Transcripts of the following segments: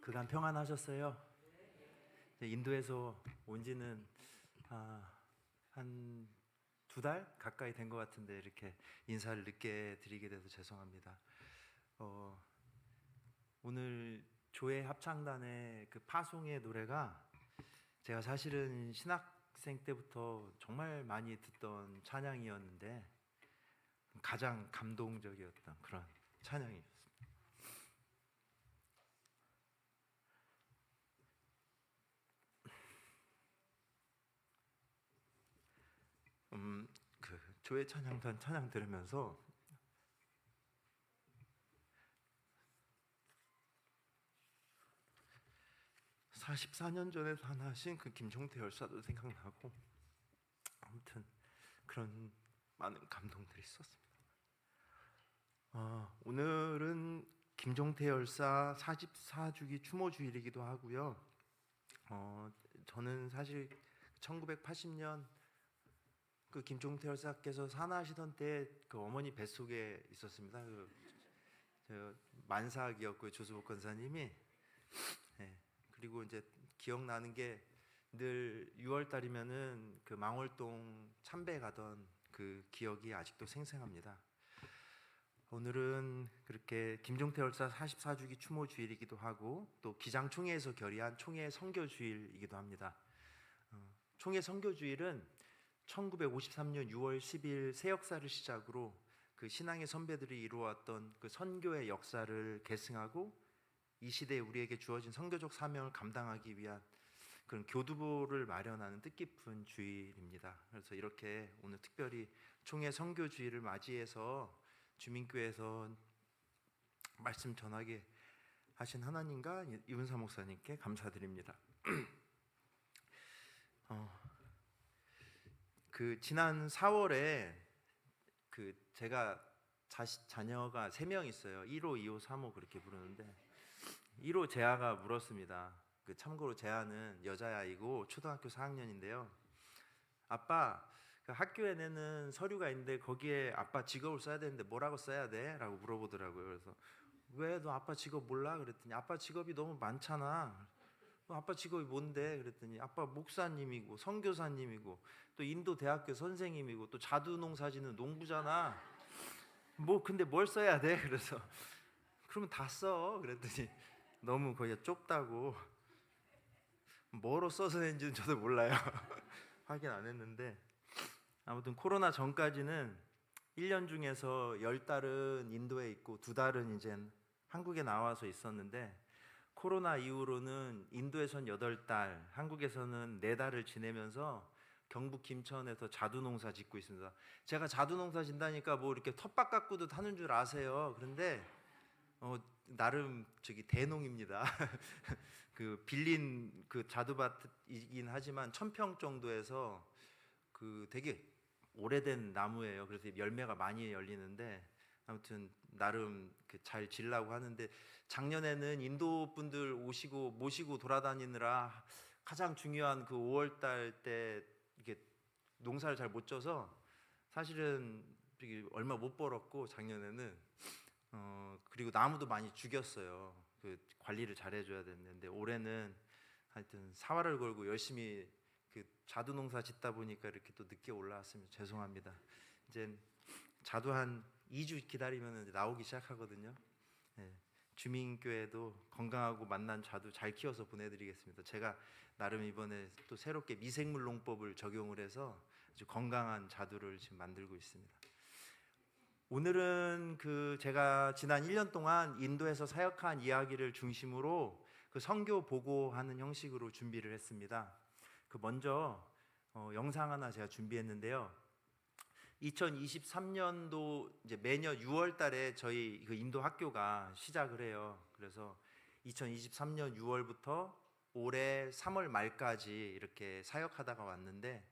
그간 평안하셨어요? 인도에서 온 지는 한 2달 가까이 된 것 같은데 이렇게 인사를 늦게 드리게 돼서 죄송합니다. 오늘 조회 합창단의 그 파송의 노래가 제가 사실은 신학생 때부터 정말 많이 듣던 찬양이었는데 가장 감동적이었던 그런 찬양이었습니다. 그 조회 찬양단 찬양 들으면서 (44년) 전에 산하신 그 김종태 열사도 생각나고, 아무튼 그런 많은 감동들이 있었습니다. 오늘은 김종태 열사 44주기 추모 주일이기도 하고요. 저는 사실 1980년 그 김종태 열사께서 산하하시던 때 그 어머니 뱃속에 있었습니다. 그 만삭이었고요, 조수복 권사님이. 네. 그리고 이제 기억나는 게 늘 6월 달이면은 그 망월동 참배 가던 그 기억이 아직도 생생합니다. 오늘은 그렇게 김종태 열사 44주기 추모 주일이기도 하고 또 기장총회에서 결의한 총회 선교 주일이기도 합니다. 총회 선교 주일은 1953년 6월 10일 새 역사를 시작으로 그 신앙의 선배들이 이루어왔던 그 선교의 역사를 계승하고 이 시대에 우리에게 주어진 선교적 사명을 감당하기 위한 그런 교두보를 마련하는 뜻깊은 주일입니다. 그래서 이렇게 오늘 특별히 총회 선교 주일을 맞이해서 주민교회에서 말씀 전하게 하신 하나님과 이문사 목사님께 감사드립니다. 그 지난 4월에 그 제가 자녀가 3명 있어요. 1호, 2호, 3호 그렇게 부르는데 1호 재아가 물었습니다. 그 참고로 재아는 여자아이고 초등학교 4학년인데요. 아빠, 그 학교에 내는 서류가 있는데 거기에 아빠 직업을 써야 되는데 뭐라고 써야 돼? 라고 물어보더라고요. 그래서 왜 너 아빠 직업 몰라? 그랬더니 아빠 직업이 너무 많잖아. 너 아빠 직업이 뭔데? 그랬더니 아빠 목사님이고 선교사님이고 또 인도 대학교 선생님이고 또 자두농사 짓는 농부잖아. 뭐 근데 뭘 써야 돼? 그래서 그러면 다 써. 그랬더니 너무 거기가 좁다고. 뭐로 써서 했는지는 저도 몰라요. 확인 안 했는데 아무튼 코로나 전까지는 1년 중에서 10달은 인도에 있고 2달은 이제 한국에 나와서 있었는데 코로나 이후로는 인도에선 8달, 한국에서는 4달을 지내면서 경북 김천에서 자두농사 짓고 있습니다. 제가 자두농사 짓다니까 뭐 이렇게 텃밭 가꾸도 하는 줄 아세요. 그런데 나름 저기 대농입니다. 그 빌린 그 자두밭이긴 하지만 1000평 정도에서 그 되게 오래된 나무예요. 그래서 열매가 많이 열리는데 아무튼 나름 그 잘 지려고 하는데 작년에는 인도 분들 오시고 모시고 돌아다니느라 가장 중요한 그 5월 달 때 이게 농사를 잘 못 져서 사실은 얼마 못 벌었고 작년에는 그리고 나무도 많이 죽였어요. 그 관리를 잘 해줘야 되는데 올해는 하여튼 사활을 걸고 열심히 그 자두 농사 짓다 보니까 이렇게 또 늦게 올라왔으면 죄송합니다. 이제 자두 한 2주 기다리면 나오기 시작하거든요. 네. 주민교회도 건강하고 맛난 자두 잘 키워서 보내드리겠습니다. 제가 나름 이번에 또 새롭게 미생물 농법을 적용을 해서 아주 건강한 자두를 지금 만들고 있습니다. 오늘은 그 제가 지난 1년 동안 인도에서 사역한 이야기를 중심으로 그 선교 보고하는 형식으로 준비를 했습니다. 그 먼저 영상 하나 제가 준비했는데요. 2023년도 이제 매년 6월 달에 저희 그 인도 학교가 시작을 해요. 그래서 2023년 6월부터 올해 3월 말까지 이렇게 사역하다가 왔는데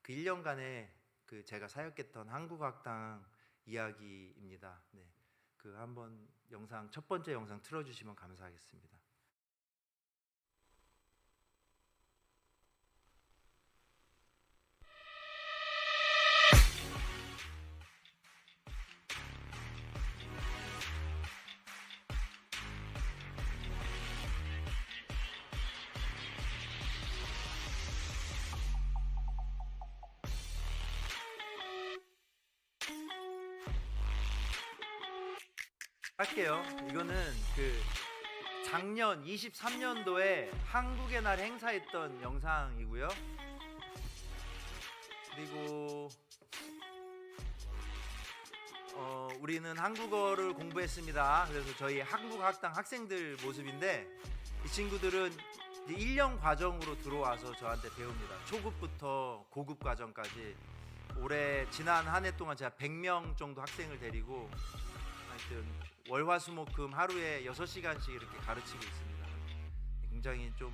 그 1년간의 그 제가 사역했던 한국학당 이야기입니다. 네, 그 한번 영상 첫 번째 영상 틀어주시면 감사하겠습니다. 할게요. 이거는 그 작년 23년도에 한국의 날 행사했던 영상이고요. 그리고 우리는 한국어를 공부했습니다. 그래서 저희 한국학당 학생들 모습인데, 이 친구들은 이제 1년 과정으로 들어와서 저한테 배웁니다. 초급부터 고급 과정까지. 올해 지난 한 해 동안 제가 100명 정도 학생을 데리고 하여튼 월화수목금 하루에 6시간씩 이렇게 가르치고 있습니다. 굉장히 좀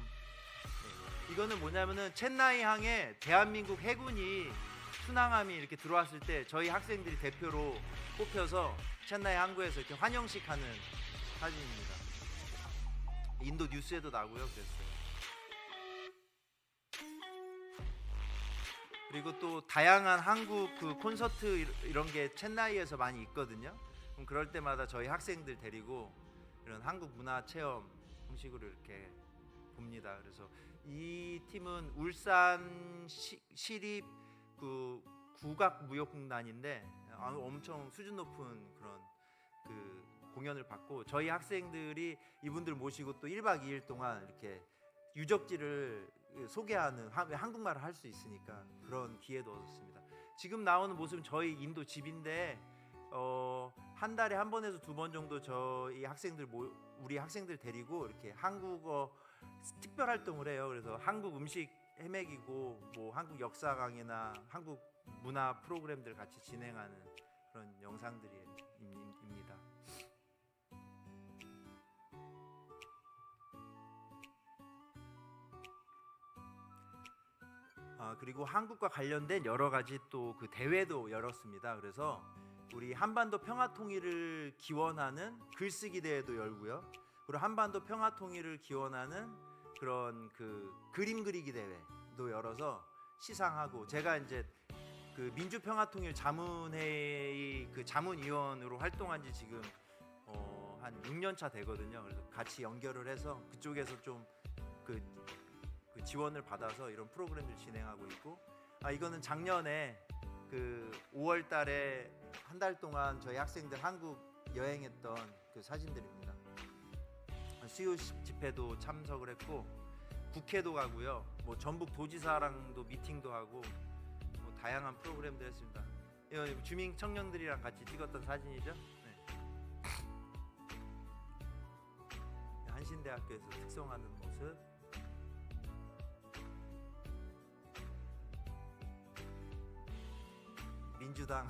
이거는 뭐냐면은 첸나이 항에 대한민국 해군이 순항함이 이렇게 들어왔을 때 저희 학생들이 대표로 뽑혀서 첸나이 항구에서 이렇게 환영식 하는 사진입니다. 인도 뉴스에도 나고요. 그랬어요. 그리고 또 다양한 한국 그 콘서트 이런 게 첸나이에서 많이 있거든요. 그럼 그럴 때마다 저희 학생들 데리고 이런 한국 문화 체험 형식으로 이렇게 봅니다. 그래서 이 팀은 울산 시립 그 국악무용단인데 엄청 수준 높은 그런 그 공연을 받고, 저희 학생들이 이분들 모시고 또 1박 2일 동안 이렇게 유적지를 소개하는, 한국말을 할 수 있으니까 그런 기회도 얻었습니다. 지금 나오는 모습은 저희 인도 집인데 한 달에 한 번에서 2번 정도 저희 학생들 우리 학생들 데리고 이렇게 한국어 특별 활동을 해요. 그래서 한국 음식 헤매기고 뭐 한국 역사 강의나 한국 문화 프로그램들 같이 진행하는 그런 영상들입니다. 그리고 한국과 관련된 여러 가지 또 그 대회도 열었습니다. 그래서 우리 한반도 평화 통일을 기원하는 글쓰기 대회도 열고요. 그리고 한반도 평화 통일을 기원하는 그런 그 그림 그리기 대회도 열어서 시상하고, 제가 이제 그 민주평화통일 자문회의 그 자문위원으로 활동한 지 지금 한 6년 차 되거든요. 그래서 같이 연결을 해서 그쪽에서 좀 그 지원을 받아서 이런 프로그램을 진행하고 있고, 이거는 작년에 그 5월 달에 한 달 동안 저희 학생들 한국 여행했던 그 사진들입니다. 수요 집회도 참석을 했고 국회도 가고요. 뭐 전북 도지사랑도 미팅도 하고 뭐 다양한 프로그램들 했습니다. 이건 주민 청년들이랑 같이 찍었던 사진이죠. 네. 한신대학교에서 특송하는 모습. 민주당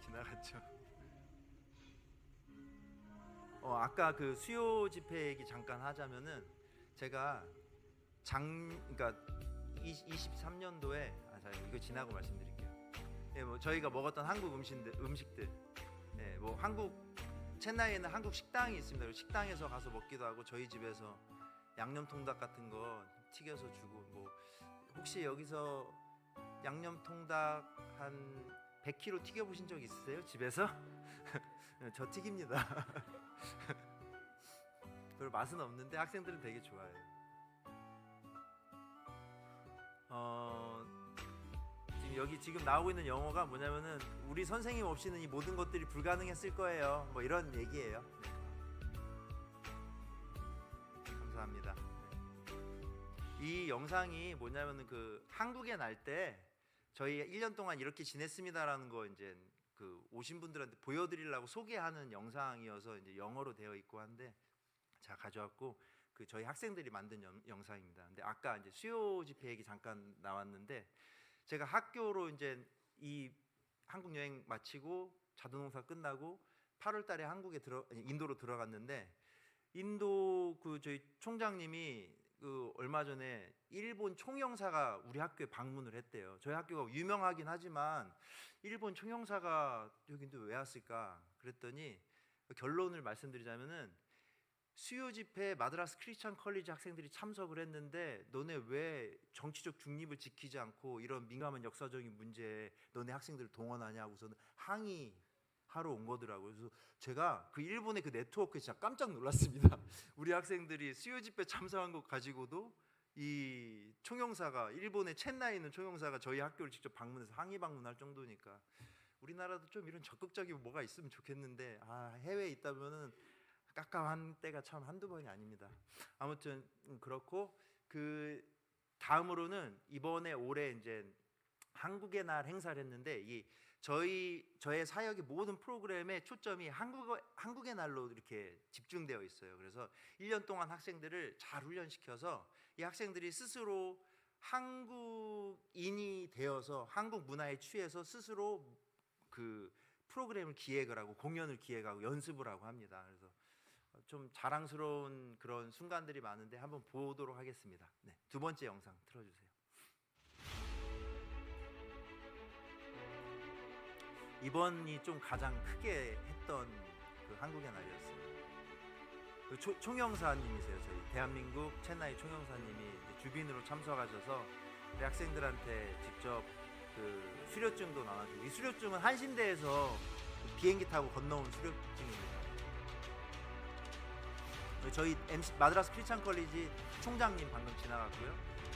지나갔죠. 아까 그 수요 집회 얘기 잠깐 하자면은, 제가 그러니까 23년도에 이거 지나고 말씀드릴게요. 예, 뭐 저희가 먹었던 한국 음식들, 예, 뭐 한국 첸나이에는 한국 식당이 있습니다. 식당에서 가서 먹기도 하고 저희 집에서 양념통닭 같은 거 튀겨서 주고, 뭐 혹시 여기서 양념통닭 한 100kg 튀겨 보신 적 있으세요? 집에서? 저 튀깁니다. 별 맛은 없는데 학생들은 되게 좋아해요. 지금 나오고 있는 영어가 뭐냐면은 우리 선생님 없이는 이 모든 것들이 불가능했을 거예요. 뭐 이런 얘기예요. 네. 감사합니다. 네. 이 영상이 뭐냐면은 그 한국에 날 때 저희 1년 동안 이렇게 지냈습니다라는 거 이제 그 오신 분들한테 보여드리려고 소개하는 영상이어서 이제 영어로 되어 있고 한데, 제가 가져왔고 그 저희 학생들이 만든 영상입니다. 근데 아까 이제 수요 집회 얘기 잠깐 나왔는데, 제가 학교로 이제 이 한국 여행 마치고 자두농사 끝나고 8월달에 인도로 들어갔는데, 인도 그 저희 총장님이 그 얼마 전에 일본 총영사가 우리 학교에 방문을 했대요. 저희 학교가 유명하긴 하지만 일본 총영사가 여기도 왜 왔을까? 그랬더니 결론을 말씀드리자면은, 수요 집회에 마드라스 크리스찬 컬리지 학생들이 참석을 했는데 너네 왜 정치적 중립을 지키지 않고 이런 민감한 역사적인 문제에 너네 학생들을 동원하냐고서는 항의하러 온 거더라고요. 그래서 제가 그 일본의 그 네트워크에 진짜 깜짝 놀랐습니다. 우리 학생들이 수요 집회 참석한 것 가지고도 이 총영사가, 일본의 첸나이에 있는 총영사가 저희 학교를 직접 방문해서 항의 방문할 정도니까 우리나라도 좀 이런 적극적인 뭐가 있으면 좋겠는데 해외에 있다면은 깝깝한 때가 참 한두 번이 아닙니다. 아무튼 그렇고 그 다음으로는 이번에 올해 이제 한국의 날 행사를 했는데 저의 사역의 모든 프로그램의 초점이 한국의 날로 이렇게 집중되어 있어요. 그래서 1년 동안 학생들을 잘 훈련시켜서 이 학생들이 스스로 한국인이 되어서 한국 문화에 취해서 스스로 그 프로그램을 기획을 하고 공연을 기획하고 연습을 하고 합니다. 그래서 좀 자랑스러운 그런 순간들이 많은데 한번 보도록 하겠습니다. 네, 두 번째 영상 틀어주세요. 이번이 좀 가장 크게 했던 그 한국의 날이었습니다. 그 총영사님이세요. 저희 대한민국 체나이 총영사님이 주빈으로 참석하셔서 우리 학생들한테 직접 그 수료증도 나눠주고, 이 수료증은 한신대에서 비행기 타고 건너온 수료증입니다. 저희 마드라스 크리스찬 컬리지 총장님 방금 지나갔고요.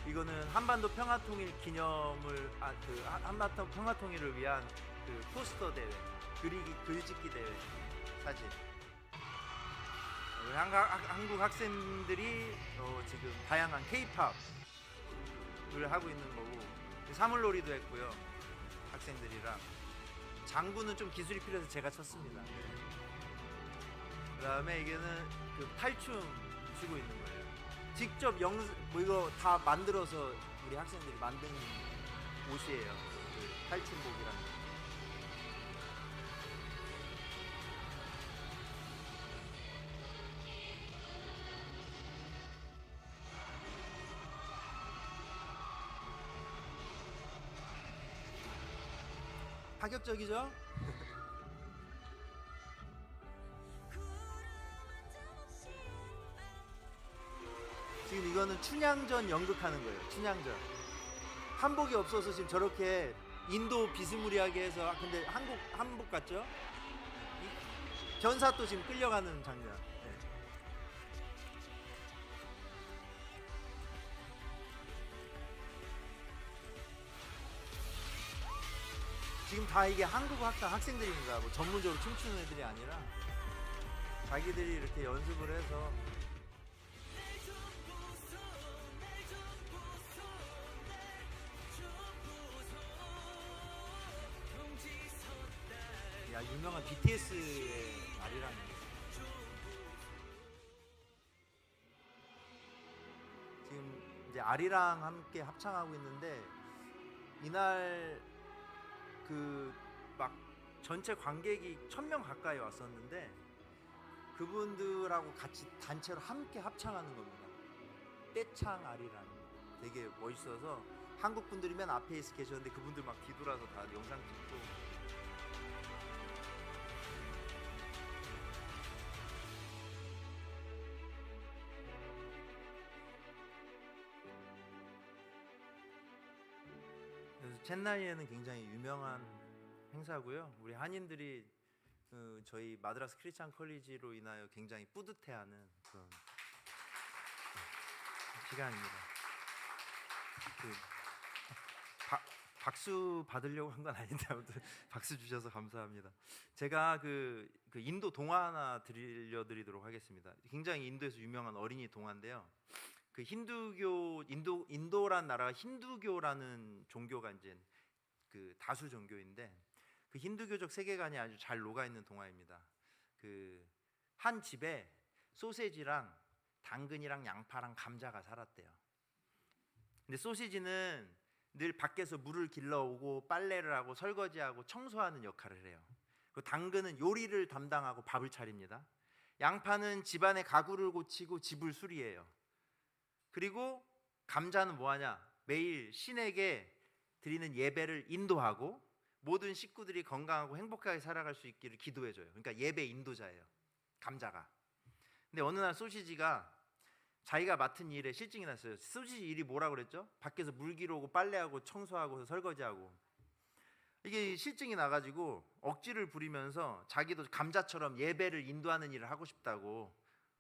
이거는 한반도 평화통일 기념을 한반도 평화통일을 위한 그 포스터 대회, 글짓기 대회 사진. 한국 학생들이 지금 다양한 K-팝을 하고 있는 거고, 사물놀이도 했고요. 학생들이랑 장구는 좀 기술이 필요해서 제가 쳤습니다. 그다음에 이게는 그 탈춤 추고 있는 거예요. 직접 이거 다 만들어서 우리 학생들이 만든 옷이에요. 그 탈춤복이라는 거. 파격적이죠? 지금 이거는 춘향전 연극하는 거예요. 춘향전. 한복이 없어서 지금 저렇게 인도 비스무리하게 해서, 근데 한복 같죠? 견사도 지금 끌려가는 장면. 네. 지금 다 이게 한국 학생들입니다. 뭐 전문적으로 춤추는 애들이 아니라 자기들이 이렇게 연습을 해서. 유명한 BTS의 아리랑이. 지금 이제 아리랑 함께 합창하고 있는데, 이날 그 막 전체 관객이 1000명 가까이 왔었는데 그분들하고 같이 단체로 함께 합창하는 겁니다. 떼창 아리랑. 되게 멋있어서 한국 분들이 맨 앞에 계셨는데 그분들 막 뒤돌아서 다 영상 찍고. 그래서 첸나이에는 굉장히 유명한 행사고요. 우리 한인들이 저희 마드라스 크리스찬 컬리지로 인하여 굉장히 뿌듯해하는 그런 시간입니다. 박수 받으려고 한 건 아닌데 아무튼 박수 주셔서 감사합니다. 제가 그 인도 동화 하나 들려드리도록 하겠습니다. 굉장히 인도에서 유명한 어린이 동화인데요. 그 인도란 나라가 힌두교라는 종교가 이제 그 다수 종교인데, 그 힌두교적 세계관이 아주 잘 녹아 있는 동화입니다. 그 한 집에 소세지랑 당근이랑 양파랑 감자가 살았대요. 근데 소시지는 늘 밖에서 물을 길러오고 빨래를 하고 설거지하고 청소하는 역할을 해요. 그 당근은 요리를 담당하고 밥을 차립니다. 양파는 집안의 가구를 고치고 집을 수리해요. 그리고 감자는 뭐하냐? 매일 신에게 드리는 예배를 인도하고 모든 식구들이 건강하고 행복하게 살아갈 수 있기를 기도해줘요. 그러니까 예배 인도자예요, 감자가. 근데 어느 날 소시지가 자기가 맡은 일에 실증이 났어요. 소시지 일이 뭐라고 그랬죠? 밖에서 물 길어오고 빨래하고 청소하고 설거지하고. 이게 실증이 나가지고 억지를 부리면서 자기도 감자처럼 예배를 인도하는 일을 하고 싶다고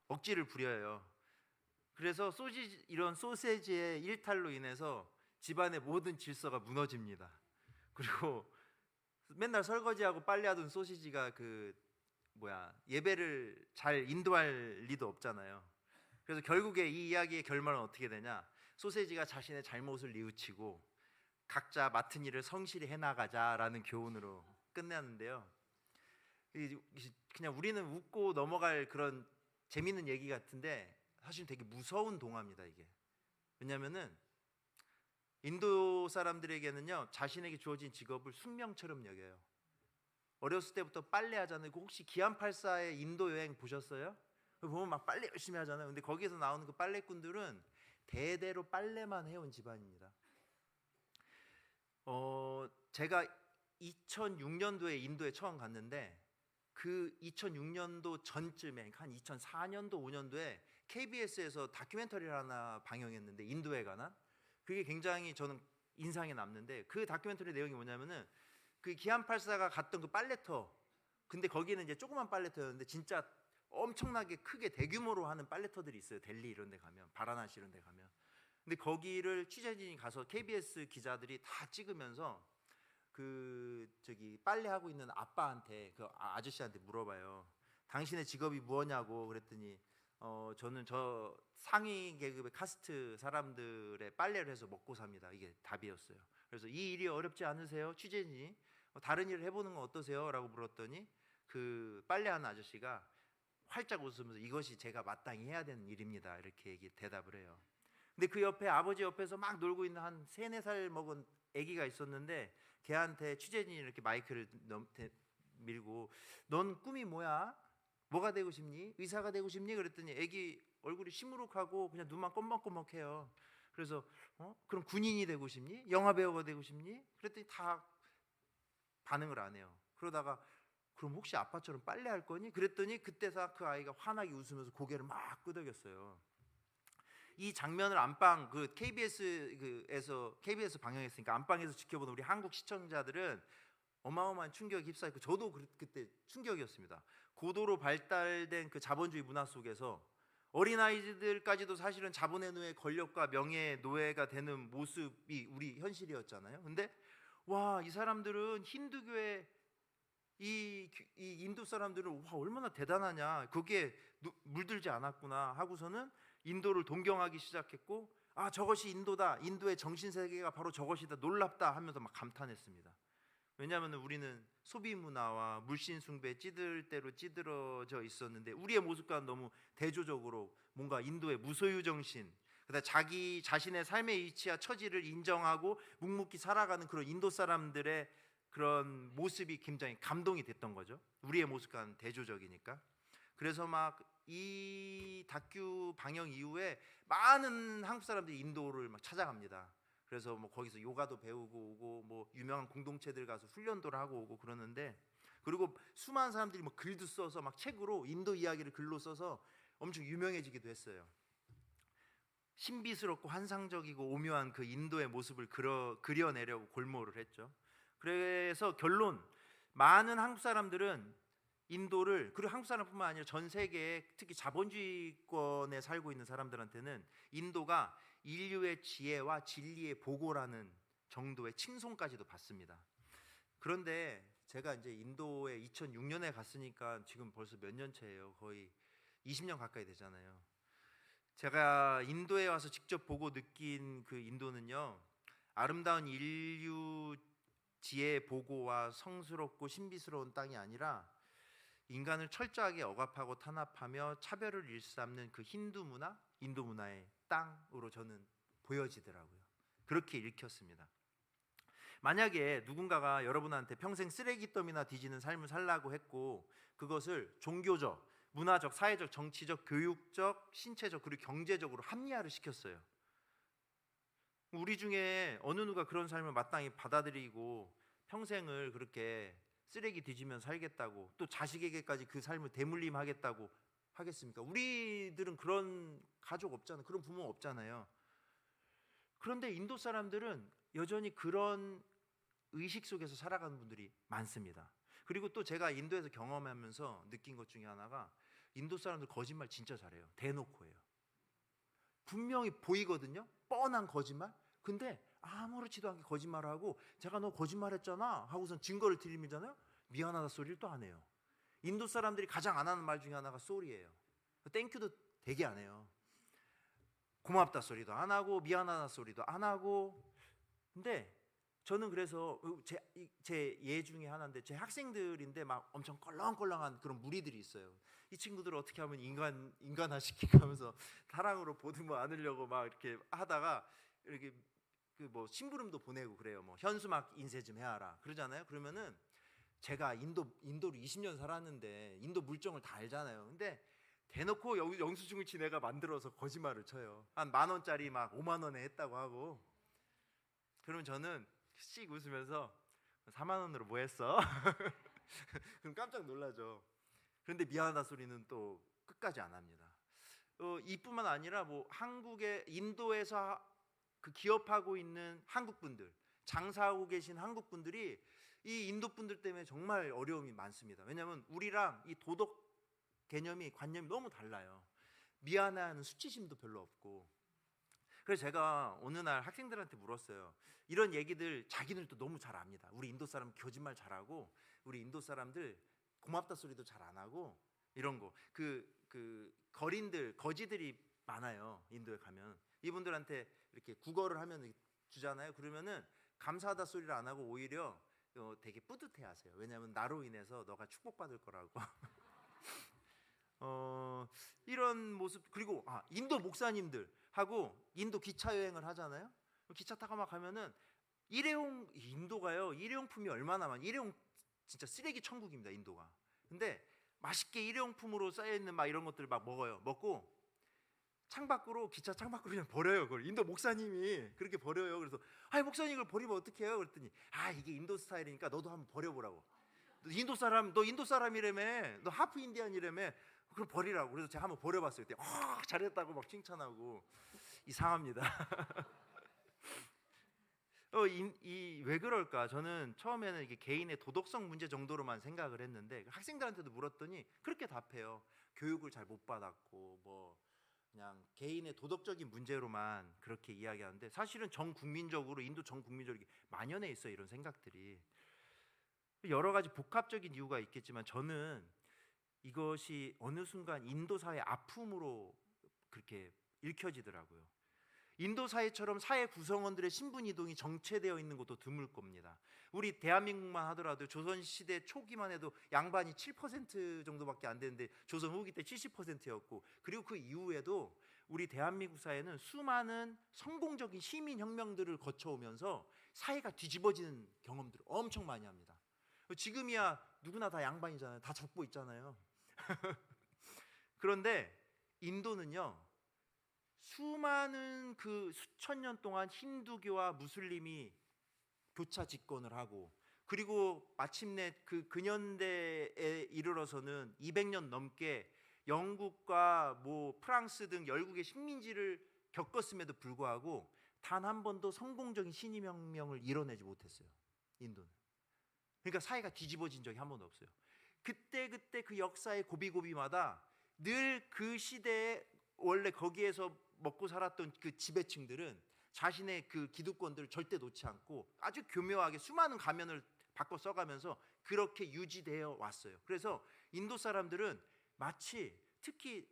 억지를 부려요. 그래서 이런 소시지의 일탈로 인해서 집안의 모든 질서가 무너집니다. 그리고 맨날 설거지하고 빨래하던 소시지가 예배를 잘 인도할 리도 없잖아요. 그래서 결국에 이 이야기의 결말은 어떻게 되냐? 소시지가 자신의 잘못을 뉘우치고 각자 맡은 일을 성실히 해나가자라는 교훈으로 끝내는데요. 그냥 우리는 웃고 넘어갈 그런 재밌는 얘기 같은데 사실 되게 무서운 동화입니다, 이게. 왜냐하면은 인도 사람들에게는요, 자신에게 주어진 직업을 숙명처럼 여겨요. 어렸을 때부터 빨래하잖아요. 혹시 기안84의 인도 여행 보셨어요? 보면 막 빨래 열심히 하잖아요. 근데 거기에서 나오는 그 빨래꾼들은 대대로 빨래만 해온 집안입니다. 제가 2006년도에 인도에 처음 갔는데 그 2006년도 전쯤에 한 2004년도 5년도에 KBS에서 다큐멘터리를 하나 방영했는데 인도에 관한, 그게 굉장히 저는 인상에 남는데, 그 다큐멘터리 내용이 뭐냐면은 그 기안84가 갔던 그 빨래터, 근데 거기는 이제 조그만 빨래터였는데 진짜 엄청나게 크게 대규모로 하는 빨래터들이 있어요. 델리 이런 데 가면, 바라나시 이런 데 가면. 근데 거기를 취재진이 가서 KBS 기자들이 다 찍으면서 빨래하고 있는 아빠한테, 그 아저씨한테 물어봐요. 당신의 직업이 무엇냐고. 그랬더니 저는 저 상위 계급의 카스트 사람들의 빨래를 해서 먹고 삽니다. 이게 답이었어요. 그래서 이 일이 어렵지 않으세요? 취재진이 다른 일을 해보는 건 어떠세요? 라고 물었더니 그 빨래하는 아저씨가 활짝 웃으면서 이것이 제가 마땅히 해야 되는 일입니다, 이렇게 대답을 해요. 근데 그 옆에 아버지 옆에서 막 놀고 있는 한 3-4살 먹은 아기가 있었는데 걔한테 취재진이 이렇게 마이크를 밀고 넌 꿈이 뭐야? 뭐가 되고 싶니? 의사가 되고 싶니? 그랬더니 아기 얼굴이 시무룩하고 그냥 눈만 검먹검먹해요. 그래서 그럼 군인이 되고 싶니? 영화배우가 되고 싶니? 그랬더니 다 반응을 안 해요. 그러다가 그럼 혹시 아빠처럼 빨래할 거니? 그랬더니 그때서 그 아이가 환하게 웃으면서 고개를 막 끄덕였어요. 이 장면을 안방 KBS 방영했으니까 안방에서 지켜보는 우리 한국 시청자들은 어마어마한 충격에 휩싸였고 저도 그때 충격이었습니다. 고도로 발달된 그 자본주의 문화 속에서 어린아이들까지도 사실은 자본의 노예, 권력과 명예의 노예가 되는 모습이 우리 현실이었잖아요. 근데 이 사람들은 힌두교의 이 인도 사람들은 얼마나 대단하냐, 거기에 물들지 않았구나 하고서는 인도를 동경하기 시작했고, 저것이 인도다, 인도의 정신세계가 바로 저것이다, 놀랍다 하면서 막 감탄했습니다. 왜냐하면 우리는 소비 문화와 물신 숭배에 찌들어져 있었는데 우리의 모습과는 너무 대조적으로 뭔가 인도의 무소유 정신, 그다음 자기 자신의 삶의 위치와 처지를 인정하고 묵묵히 살아가는 그런 인도 사람들의 그런 모습이 굉장히 감동이 됐던 거죠. 우리의 모습과는 대조적이니까. 그래서 막 이 다큐 방영 이후에 많은 한국 사람들이 인도를 막 찾아갑니다. 그래서 뭐 거기서 요가도 배우고 오고, 뭐 유명한 공동체들 가서 훈련도 하고 오고 그러는데, 그리고 수많은 사람들이 뭐 글도 써서 막 책으로 인도 이야기를 글로 써서 엄청 유명해지기도 했어요. 신비스럽고 환상적이고 오묘한 그 인도의 모습을 그려내려고 골몰을 했죠. 그래서 결론, 많은 한국 사람들은 인도를, 그리고 한국 사람뿐만 아니라 전 세계에 특히 자본주의권에 살고 있는 사람들한테는 인도가 인류의 지혜와 진리의 보고라는 정도의 칭송까지도 받습니다. 그런데 제가 이제 인도에 2006년에 갔으니까 지금 벌써 몇 년째예요. 거의 20년 가까이 되잖아요. 제가 인도에 와서 직접 보고 느낀 그 인도는요, 아름다운 인류 지혜의 보고와 성스럽고 신비스러운 땅이 아니라 인간을 철저하게 억압하고 탄압하며 차별을 일삼는 그 힌두 문화, 인도 문화의 땅으로 저는 보여지더라고요. 그렇게 읽혔습니다. 만약에 누군가가 여러분한테 평생 쓰레기더미나 뒤지는 삶을 살라고 했고 그것을 종교적, 문화적, 사회적, 정치적, 교육적, 신체적, 그리고 경제적으로 합리화를 시켰어요. 우리 중에 어느 누가 그런 삶을 마땅히 받아들이고 평생을 그렇게 쓰레기 뒤지면서 살겠다고, 또 자식에게까지 그 삶을 대물림하겠다고 하겠습니까? 우리들은 그런 가족 없잖아요. 그런 부모 없잖아요. 그런데 인도 사람들은 여전히 그런 의식 속에서 살아가는 분들이 많습니다. 그리고 또 제가 인도에서 경험하면서 느낀 것 중에 하나가, 인도 사람들 거짓말 진짜 잘해요. 대놓고 해요. 분명히 보이거든요. 뻔한 거짓말. 근데 아무렇지도 않게 거짓말하고 제가 너 거짓말했잖아 하고선 증거를 들이밀잖아요. 미안하다 소리를 또 안 해요. 인도 사람들이 가장 안 하는 말 중에 하나가 쏘리예요. 땡큐도 되게 안 해요. 고맙다 소리도 안 하고 미안하다 소리도 안 하고. 근데 저는 그래서 제 예 중에 하나인데, 제 학생들인데 막 엄청 껄렁껄렁한 그런 무리들이 있어요. 이 친구들을 어떻게 하면 인간화 시킬까 하면서 사랑으로 보듬어 안으려고 막 이렇게 하다가 이렇게 그 뭐 심부름도 보내고 그래요. 뭐 현수막 인쇄 좀 해와라 그러잖아요. 그러면은 제가 인도를 20년 살았는데 인도 물정을 다 알잖아요. 근데 대놓고 영수증을 지네가 만들어서 거짓말을 쳐요. 한 10,000원짜리 막 5만 원에 했다고 하고. 그러면 저는 씩 웃으면서 4만 원으로 뭐 했어? 그럼 깜짝 놀라죠. 그런데 미안하다 소리는 또 끝까지 안 합니다. 이뿐만 아니라 뭐 인도에서 그 기업하고 있는 한국 분들, 장사하고 계신 한국 분들이 이 인도 분들 때문에 정말 어려움이 많습니다. 왜냐하면 우리랑 이 도덕 개념이, 관념이 너무 달라요. 미안해하는 수치심도 별로 없고. 그래서 제가 어느 날 학생들한테 물었어요. 이런 얘기들 자기들도 너무 잘 압니다. 우리 인도 사람 거짓말 잘하고, 우리 인도 사람들 고맙다 소리도 잘 안 하고, 이런 거. 거지들이 많아요. 인도에 가면 이분들한테 이렇게 국어를 하면 주잖아요. 그러면은 감사하다 소리를 안 하고 오히려 되게 뿌듯해하세요. 왜냐하면 나로 인해서 너가 축복받을 거라고. 이런 모습. 그리고 인도 목사님들하고 인도 기차 여행을 하잖아요. 기차 타고 막 가면은 인도가요, 일회용품이 얼마나 일회용 진짜 쓰레기 천국입니다, 인도가. 근데 맛있게 일회용품으로 쌓여있는 막 이런 것들 막 먹어요. 먹고 기차 창밖으로 그냥 버려요. 그걸 인도 목사님이 그렇게 버려요. 그래서 목사님 이걸 버리면 어떡해요? 그랬더니 이게 인도 스타일이니까 너도 한번 버려보라고. 너 인도 사람이라며, 너 하프 인디언이라며, 그걸 버리라고. 그래서 제가 한번 버려봤어요. 그때 잘했다고 막 칭찬하고. 이상합니다. 왜 그럴까? 저는 처음에는 이게 개인의 도덕성 문제 정도로만 생각을 했는데, 학생들한테도 물었더니 그렇게 답해요. 교육을 잘 못 받았고, 뭐 그냥 개인의 도덕적인 문제로만 그렇게 이야기하는데, 사실은 인도 전 국민적으로 만연해 있어요, 이런 생각들이. 여러 가지 복합적인 이유가 있겠지만 저는 이것이 어느 순간 인도 사회 아픔으로 그렇게 읽혀지더라고요. 인도 사회처럼 사회 구성원들의 신분 이동이 정체되어 있는 것도 드물 겁니다. 우리 대한민국만 하더라도 조선 시대 초기만 해도 양반이 7% 정도밖에 안 되는데 조선 후기 때 70%였고, 그리고 그 이후에도 우리 대한민국 사회는 수많은 성공적인 시민 혁명들을 거쳐오면서 사회가 뒤집어지는 경험들을 엄청 많이 합니다. 지금이야 누구나 다 양반이잖아요. 다 적고 있잖아요. 그런데 인도는요, 수많은 수천 년 동안 힌두교와 무슬림이 교차 집권을 하고, 그리고 마침내 근현대에 이르러서는 200년 넘게 영국과 프랑스 등 열국의 식민지를 겪었음에도 불구하고 단 한 번도 성공적인 신임혁명을 이뤄내지 못했어요, 인도는. 그러니까 사회가 뒤집어진 적이 한 번도 없어요. 그때 그 역사의 고비고비마다 늘 그 시대에 원래 거기에서 먹고 살았던 그 지배층들은 자신의 그 기득권들을 절대 놓지 않고 아주 교묘하게 수많은 가면을 바꿔 써가면서 그렇게 유지되어 왔어요. 그래서 인도 사람들은 마치, 특히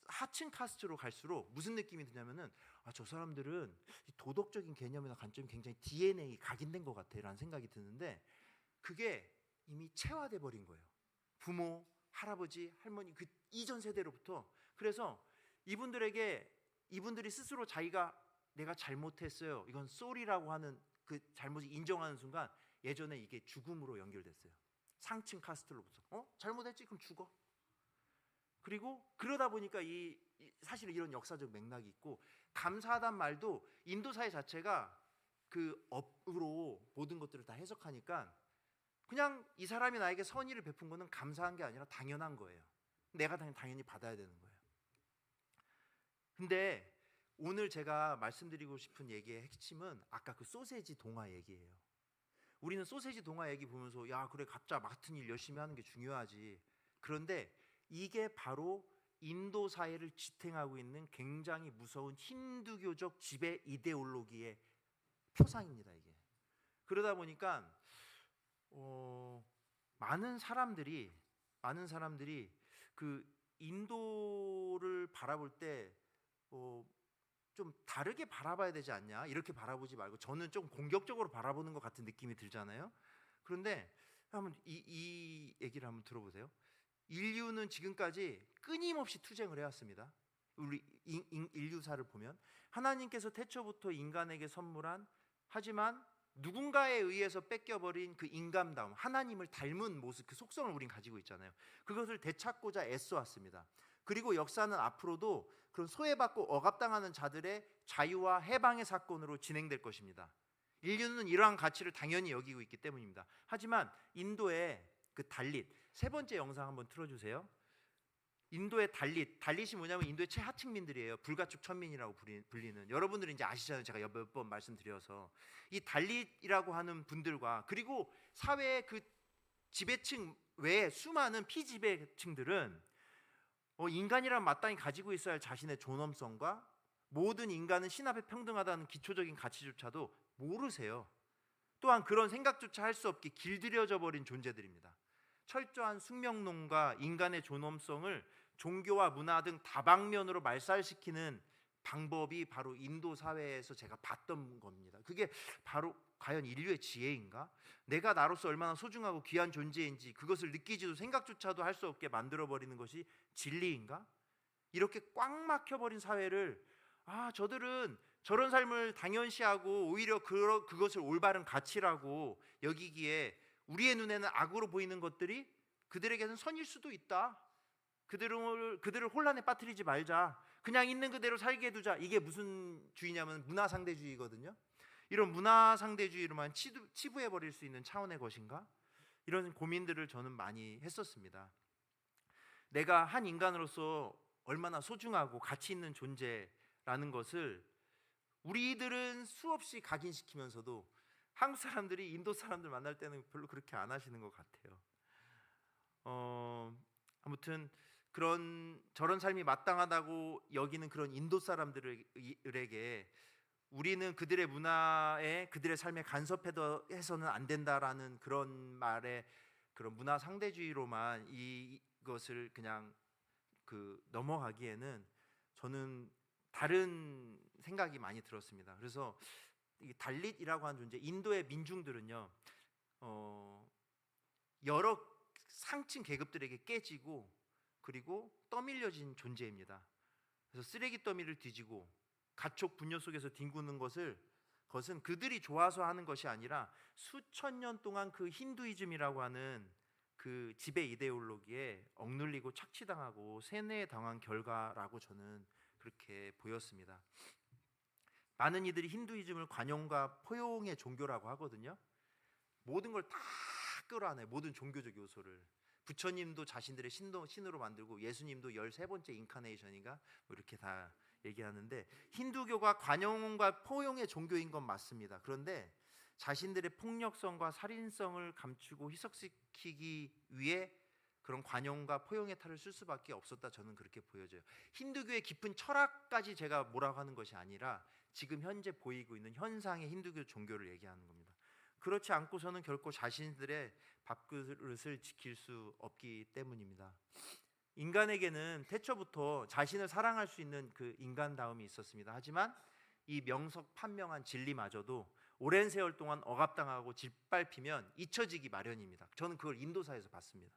하층 카스트로 갈수록 무슨 느낌이 드냐면은 저 사람들은 도덕적인 개념이나 관점이 굉장히 DNA 각인된 것 같아라는 생각이 드는데, 그게 이미 체화돼 버린 거예요. 부모, 할아버지, 할머니 그 이전 세대로부터. 그래서 이분들이 스스로 내가 잘못했어요, 이건 쏘리라고 하는 그 잘못을 인정하는 순간 예전에 이게 죽음으로 연결됐어요. 상층 카스트로부터 잘못했지? 그럼 죽어. 그리고 그러다 보니까 사실 이런 역사적 맥락이 있고, 감사하단 말도 인도 사회 자체가 그 업으로 모든 것들을 다 해석하니까 그냥 이 사람이 나에게 선의를 베푼 거는 감사한 게 아니라 당연한 거예요. 내가 당연히 받아야 되는 거예요. 근데 오늘 제가 말씀드리고 싶은 얘기의 핵심은 아까 그 소세지 동화 얘기예요. 우리는 소세지 동화 얘기 보면서 그래, 각자 맡은 일 열심히 하는 게 중요하지. 그런데 이게 바로 인도 사회를 지탱하고 있는 굉장히 무서운 힌두교적 지배 이데올로기의 표상입니다, 이게. 그러다 보니까 많은 사람들이 그 인도를 바라볼 때 좀 다르게 바라봐야 되지 않냐, 이렇게 바라보지 말고 저는 좀 공격적으로 바라보는 것 같은 느낌이 들잖아요. 그런데 한번 이 얘기를 한번 들어보세요. 인류는 지금까지 끊임없이 투쟁을 해왔습니다. 우리 인류사를 보면 하나님께서 태초부터 인간에게 선물한, 하지만 누군가에 의해서 뺏겨버린 그 인간다움, 하나님을 닮은 모습, 그 속성을 우린 가지고 있잖아요. 그것을 되찾고자 애써왔습니다. 그리고 역사는 앞으로도 그런 소외받고 억압당하는 자들의 자유와 해방의 사건으로 진행될 것입니다. 인류는 이러한 가치를 당연히 여기고 있기 때문입니다. 하지만 인도의 그 달릿, 세 번째 영상 한번 틀어주세요. 인도의 달릿이 뭐냐면 인도의 최하층민들이에요. 불가촉 천민이라고 불리는, 여러분들은 이제 아시잖아요. 제가 몇 번 말씀드려서 이 달릿이라고 하는 분들과, 그리고 사회의 그 지배층 외에 수많은 피지배층들은 인간이란 마땅히 가지고 있어야 할 자신의 존엄성과 모든 인간은 신 앞에 평등하다는 기초적인 가치조차도 모르세요. 또한 그런 생각조차 할 수 없게 길들여져 버린 존재들입니다. 철저한 숙명론과 인간의 존엄성을 종교와 문화 등 다방면으로 말살시키는 방법이 바로 인도 사회에서 제가 봤던 겁니다. 그게 바로 과연 인류의 지혜인가? 내가 나로서 얼마나 소중하고 귀한 존재인지 그것을 느끼지도 생각조차도 할 수 없게 만들어버리는 것이 진리인가? 이렇게 꽉 막혀버린 사회를 저들은 저런 삶을 당연시하고 오히려 그것을 올바른 가치라고 여기기에 우리의 눈에는 악으로 보이는 것들이 그들에게는 선일 수도 있다. 그들을 혼란에 빠뜨리지 말자. 그냥 있는 그대로 살게 두자. 이게 무슨 주의냐면 문화상대주의거든요. 이런 문화상대주의로만 치부해버릴 수 있는 차원의 것인가? 이런 고민들을 저는 많이 했었습니다. 내가 한 인간으로서 얼마나 소중하고 가치 있는 존재라는 것을 우리들은 수없이 각인시키면서도 한국 사람들이 인도 사람들 만날 때는 별로 그렇게 안 하시는 것 같아요. 아무튼 저런 삶이 마땅하다고 여기는 그런 인도 사람들에게 우리는 그들의 문화에, 그들의 삶에 간섭해서는 안 된다라는 그런 말에, 그런 문화 상대주의로만 이것을 그냥 넘어가기에는 저는 다른 생각이 많이 들었습니다. 그래서 이 달릿이라고 하는 존재, 인도의 민중들은요, 여러 상층 계급들에게 깨지고 그리고 떠밀려진 존재입니다. 그래서 쓰레기 더미를 뒤지고 가촉 분뇨 속에서 뒹구는 것은 그들이 좋아서 하는 것이 아니라 수천 년 동안 그 힌두이즘이라고 하는 그 지배 이데올로기에 억눌리고 착취당하고 세뇌당한 결과라고 저는 그렇게 보였습니다. 많은 이들이 힌두이즘을 관용과 포용의 종교라고 하거든요. 모든 걸 다 끌어안아요. 모든 종교적 요소를. 부처님도 자신들의 신으로 만들고 예수님도 13번째 인카네이션인가 이렇게 다 얘기하는데, 힌두교가 관용과 포용의 종교인 건 맞습니다. 그런데 자신들의 폭력성과 살인성을 감추고 희석시키기 위해 그런 관용과 포용의 탈을 쓸 수밖에 없었다, 저는 그렇게 보여져요. 힌두교의 깊은 철학까지 제가 뭐라고 하는 것이 아니라 지금 현재 보이고 있는 현상의 힌두교 종교를 얘기하는 겁니다. 그렇지 않고서는 결코 자신들의 밥그릇을 지킬 수 없기 때문입니다. 인간에게는 태초부터 자신을 사랑할 수 있는 그 인간다움이 있었습니다. 하지만 이 명석판명한 진리마저도 오랜 세월 동안 억압당하고 짓밟히면 잊혀지기 마련입니다. 저는 그걸 인도사에서 봤습니다.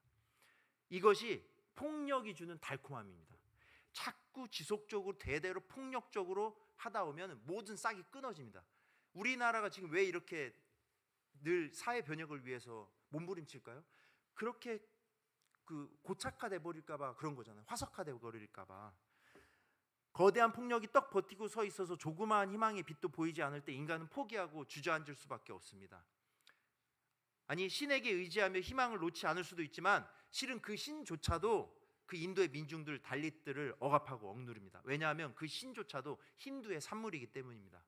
이것이 폭력이 주는 달콤함입니다. 자꾸 지속적으로 대대로 폭력적으로 하다 보면 모든 싹이 끊어집니다. 우리나라가 지금 왜 이렇게 늘 사회 변혁을 위해서 몸부림칠까요? 그렇게 고착화돼 버릴까봐 그런 거잖아요. 화석화돼 버릴까봐. 거대한 폭력이 떡 버티고 서 있어서 조그마한 희망의 빛도 보이지 않을 때 인간은 포기하고 주저앉을 수밖에 없습니다. 아니, 신에게 의지하며 희망을 놓지 않을 수도 있지만 실은 그 신조차도 그 인도의 민중들 달릿들을 억압하고 억누릅니다. 왜냐하면 그 신조차도 힌두의 산물이기 때문입니다.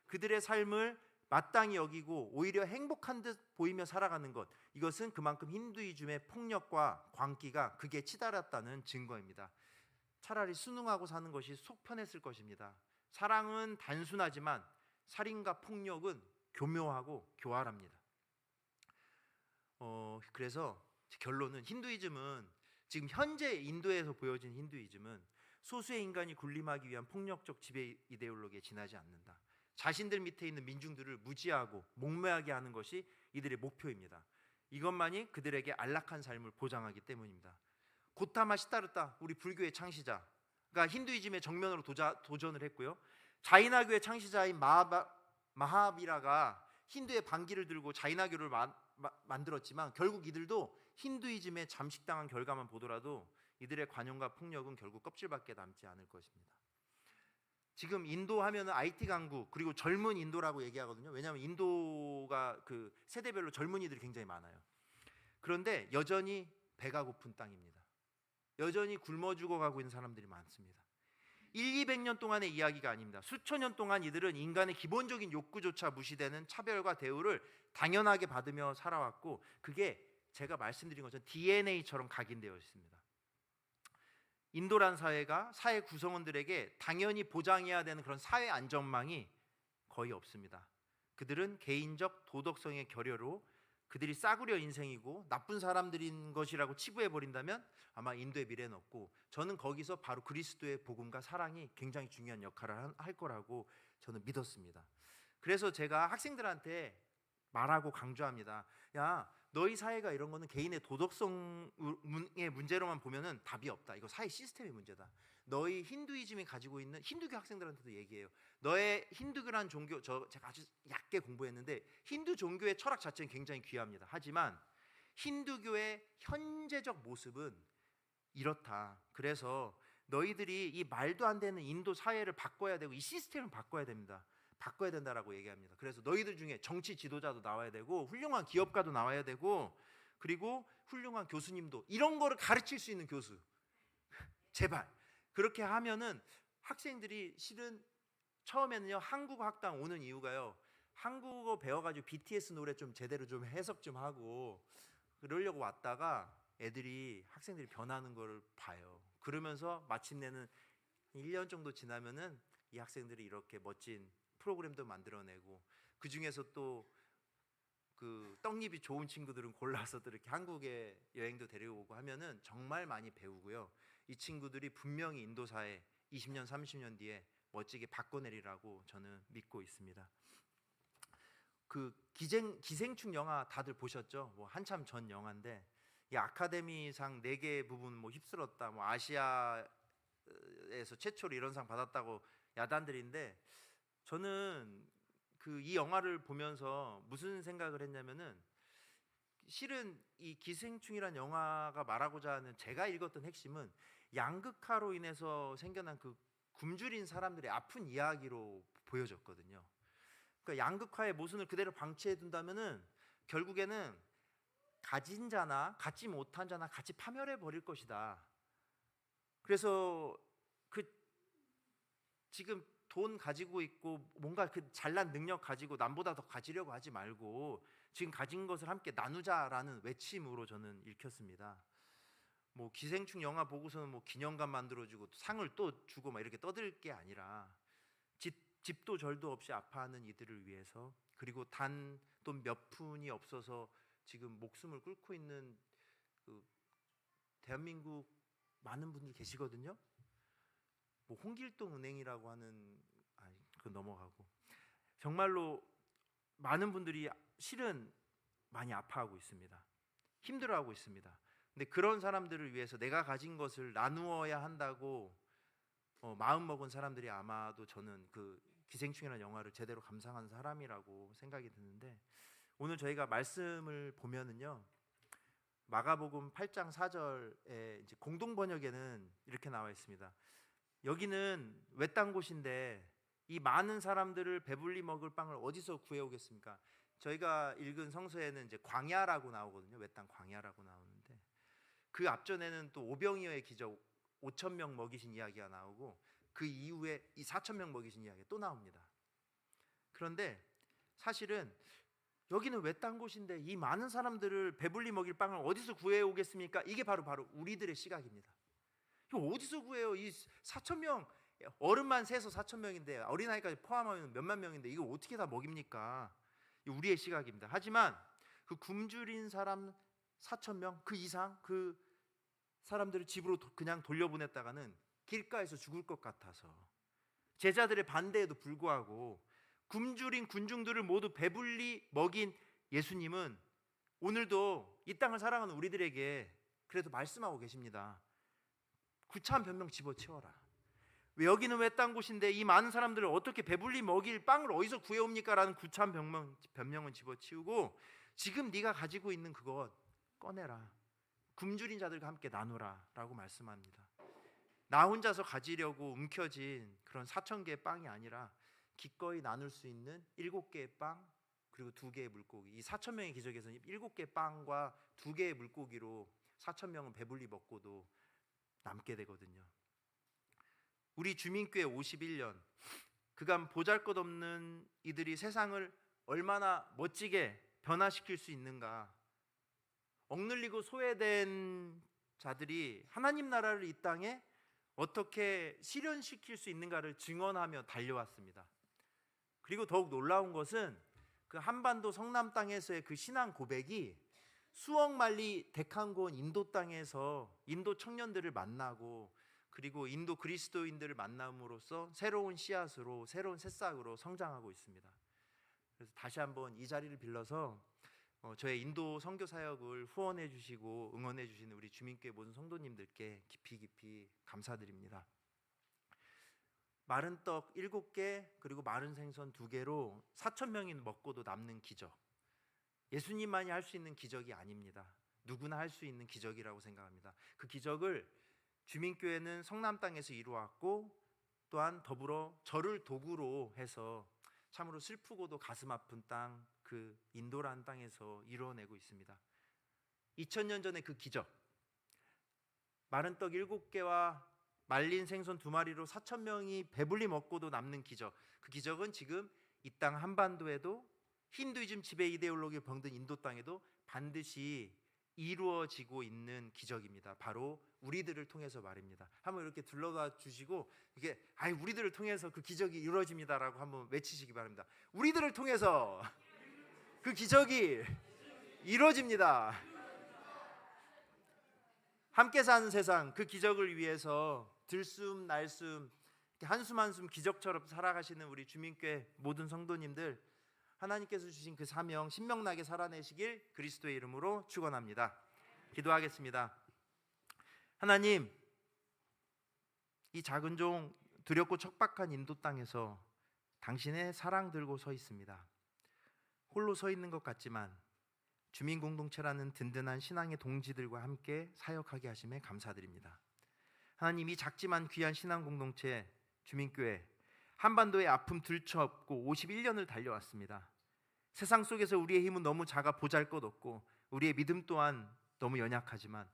그들의 삶을 마땅히 여기고 오히려 행복한 듯 보이며 살아가는 것, 이것은 그만큼 힌두이즘의 폭력과 광기가 극에 치달았다는 증거입니다. 차라리 순응하고 사는 것이 속 편했을 것입니다. 사랑은 단순하지만 살인과 폭력은 교묘하고 교활합니다. 그래서 결론은 힌두이즘은 지금 현재 인도에서 보여진 힌두이즘은 소수의 인간이 군림하기 위한 폭력적 지배 이데올로기에 지나지 않는다. 자신들 밑에 있는 민중들을 무지하고 목매하게 하는 것이 이들의 목표입니다. 이것만이 그들에게 안락한 삶을 보장하기 때문입니다. 고타마 시타르타, 우리 불교의 창시자가 힌두이즘의 정면으로 도전을 했고요. 자이나교의 창시자인 마하비라가 힌두의 반기를 들고 자이나교를 만들었지만 결국 이들도 힌두이즘에 잠식당한 결과만 보더라도 이들의 관용과 폭력은 결국 껍질밖에 남지 않을 것입니다. 지금 인도 하면은 IT 강국 그리고 젊은 인도라고 얘기하거든요. 왜냐하면 인도가 그 세대별로 젊은이들이 굉장히 많아요. 그런데 여전히 배가 고픈 땅입니다. 여전히 굶어 죽어가고 있는 사람들이 많습니다. 200년 동안의 이야기가 아닙니다. 수천 년 동안 이들은 인간의 기본적인 욕구조차 무시되는 차별과 대우를 당연하게 받으며 살아왔고, 그게 제가 말씀드린 것처럼 DNA처럼 각인되어 있습니다. 인도란 사회가 사회 구성원들에게 당연히 보장해야 되는 그런 사회 안전망이 거의 없습니다. 그들은 개인적 도덕성의 결여로 그들이 싸구려 인생이고 나쁜 사람들인 것이라고 치부해 버린다면 아마 인도의 미래는 없고, 저는 거기서 바로 그리스도의 복음과 사랑이 굉장히 중요한 역할을 할 거라고 저는 믿었습니다. 그래서 제가 학생들한테 말하고 강조합니다. 야, 너희 사회가 이런 거는 개인의 도덕성의 문제로만 보면은 답이 없다. 이거 사회 시스템의 문제다. 너희 힌두이즘이 가지고 있는, 힌두교 학생들한테도 얘기해요. 너의 힌두교란 종교, 제가 아주 얕게 공부했는데 힌두 종교의 철학 자체는 굉장히 귀합니다. 하지만 힌두교의 현재적 모습은 이렇다. 그래서 너희들이 이 말도 안 되는 인도 사회를 바꿔야 되고 이 시스템을 바꿔야 됩니다. 바꿔야 된다라고 얘기합니다. 그래서 너희들 중에 정치 지도자도 나와야 되고 훌륭한 기업가도 나와야 되고 그리고 훌륭한 교수님도, 이런 거를 가르칠 수 있는 교수 제발 그렇게 하면은 학생들이 실은 처음에는요 한국어 학당 오는 이유가요, 한국어 배워가지고 BTS 노래 좀 제대로 좀 해석 좀 하고 그러려고 왔다가 애들이 학생들이 변하는 걸 봐요. 그러면서 마침내는 1년 정도 지나면은 이 학생들이 이렇게 멋진 프로그램도 만들어내고, 그 중에서 또 그 떡잎이 좋은 친구들은 골라서 또 이렇게 한국에 여행도 데려오고 하면은 정말 많이 배우고요. 이 친구들이 분명히 인도사회 20년 30년 뒤에 멋지게 바꿔내리라고 저는 믿고 있습니다. 그 기생충 영화 다들 보셨죠? 뭐 한참 전 영화인데 이 아카데미상 4개 부분 뭐 휩쓸었다, 뭐 아시아에서 최초로 이런 상 받았다고 야단들인데, 저는 그 이 영화를 보면서 무슨 생각을 했냐면은 실은 이 기생충이란 영화가 말하고자 하는, 제가 읽었던 핵심은 양극화로 인해서 생겨난 그 굶주린 사람들의 아픈 이야기로 보여졌거든요. 그러니까 양극화의 모순을 그대로 방치해 둔다면은 결국에는 가진 자나 갖지 못한 자나 같이 파멸해 버릴 것이다. 그래서 그 지금 돈 가지고 있고 뭔가 그 잘난 능력 가지고 남보다 더 가지려고 하지 말고 지금 가진 것을 함께 나누자라는 외침으로 저는 읽혔습니다. 뭐 기생충 영화 보고서는 뭐 기념관 만들어주고 상을 또 주고 막 이렇게 떠들 게 아니라 집도 절도 없이 아파하는 이들을 위해서, 그리고 단 돈 몇 푼이 없어서 지금 목숨을 끊고 있는 그 대한민국 많은 분들 계시거든요. 뭐 홍길동 은행이라고 하는, 그 넘어가고, 정말로 많은 분들이 실은 많이 아파하고 있습니다. 힘들어하고 있습니다. 근데 그런 사람들을 위해서 내가 가진 것을 나누어야 한다고 마음 먹은 사람들이 아마도 저는 그 기생충이라는 영화를 제대로 감상한 사람이라고 생각이 드는데, 오늘 저희가 말씀을 보면은요 마가복음 8장 4절에 이제 공동 번역에는 이렇게 나와 있습니다. 여기는 외딴 곳인데 이 많은 사람들을 배불리 먹을 빵을 어디서 구해오겠습니까? 저희가 읽은 성서에는 이제 광야라고 나오거든요. 외딴 광야라고 나오는데 그 앞전에는 또 오병이어의 기적 5천 명 먹이신 이야기가 나오고 그 이후에 이 4천 명 먹이신 이야기가 또 나옵니다. 그런데 사실은 여기는 외딴 곳인데 이 많은 사람들을 배불리 먹일 빵을 어디서 구해오겠습니까? 이게 바로 우리들의 시각입니다. 이거 어디서 구해요? 이 4천 명, 어른만 세서 4천 명인데 어린아이까지 포함하면 몇만 명인데 이거 어떻게 다 먹입니까? 우리의 시각입니다. 하지만 그 굶주린 사람 4,000명 그 이상 그 사람들을 집으로 그냥 돌려보냈다가는 길가에서 죽을 것 같아서 제자들의 반대에도 불구하고 굶주린 군중들을 모두 배불리 먹인 예수님은 오늘도 이 땅을 살아가는 우리들에게 그래도 말씀하고 계십니다. 구차한 변명 집어치워라. 왜 여기는 외딴 곳인데 이 많은 사람들을 어떻게 배불리 먹일 빵을 어디서 구해옵니까? 라는 구차한 변명은 집어치우고 지금 네가 가지고 있는 그것 꺼내라. 굶주린 자들과 함께 나누라 라고 말씀합니다. 나 혼자서 가지려고 움켜진 그런 4,000개의 빵이 아니라 기꺼이 나눌 수 있는 7개의 빵 그리고 2개의 물고기. 이 4,000명의 기적에서는 7개의 빵과 2개의 물고기로 4,000명은 배불리 먹고도 남게 되거든요. 우리 주민교회 51년 그간 보잘것없는 이들이 세상을 얼마나 멋지게 변화시킬 수 있는가. 억눌리고 소외된 자들이 하나님 나라를 이 땅에 어떻게 실현시킬 수 있는가를 증언하며 달려왔습니다. 그리고 더욱 놀라운 것은 그 한반도 성남 땅에서의 그 신앙 고백이 수억 마일리 데칸고온 인도 땅에서 인도 청년들을 만나고 그리고 인도 그리스도인들을 만남으로써 새로운 씨앗으로 새로운 새싹으로 성장하고 있습니다. 그래서 다시 한번 이 자리를 빌려서 저의 인도 선교 사역을 후원해 주시고 응원해 주시는 우리 주민교회 모든 성도님들께 깊이 감사드립니다. 마른 떡 7개 그리고 마른 생선 2개로 4,000명이 먹고도 남는 기적. 예수님만이 할 수 있는 기적이 아닙니다. 누구나 할 수 있는 기적이라고 생각합니다. 그 기적을 주민교회는 성남 땅에서 이루었고 또한 더불어 저를 도구로 해서 참으로 슬프고도 가슴 아픈 땅, 그 인도라는 땅에서 이루어내고 있습니다. 2000년 전의 그 기적, 마른 떡 7개와 말린 생선 2마리로 4,000명이 배불리 먹고도 남는 기적. 그 기적은 지금 이 땅 한반도에도 힌두이즘 지배 이데올로기에 병든 인도 땅에도 반드시 이루어지고 있는 기적입니다. 바로 우리들을 통해서 말입니다. 한번 이렇게 둘러봐 주시고 이게 우리들을 통해서 그 기적이 이루어집니다라고 한번 외치시기 바랍니다. 우리들을 통해서 그 기적이 이루어집니다. 함께 사는 세상 그 기적을 위해서 들숨 날숨 한숨 한숨 기적처럼 살아가시는 우리 주민교회 모든 성도님들 하나님께서 주신 그 사명 신명나게 살아내시길 그리스도의 이름으로 축원합니다. 기도하겠습니다. 하나님, 이 작은 종 두렵고 척박한 인도 땅에서 당신의 사랑 들고 서 있습니다. 홀로 서 있는 것 같지만 주민 공동체라는 든든한 신앙의 동지들과 함께 사역하게 하심에 감사드립니다. 하나님, 이 작지만 귀한 신앙 공동체 주민교회 한반도의 아픔 들쳐업고 51년을 달려왔습니다. 세상 속에서 우리의 힘은 너무 작아 보잘것없고 우리의 믿음 또한 너무 연약하지만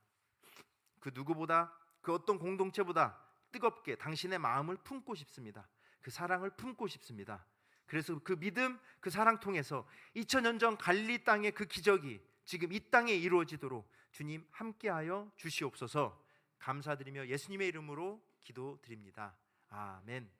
그 누구보다 그 어떤 공동체보다 뜨겁게 당신의 마음을 품고 싶습니다. 그 사랑을 품고 싶습니다. 그래서 그 믿음, 그 사랑 통해서 2000년 전 갈릴리 땅의 그 기적이 지금 이 땅에 이루어지도록 주님 함께하여 주시옵소서. 감사드리며 예수님의 이름으로 기도드립니다. 아멘.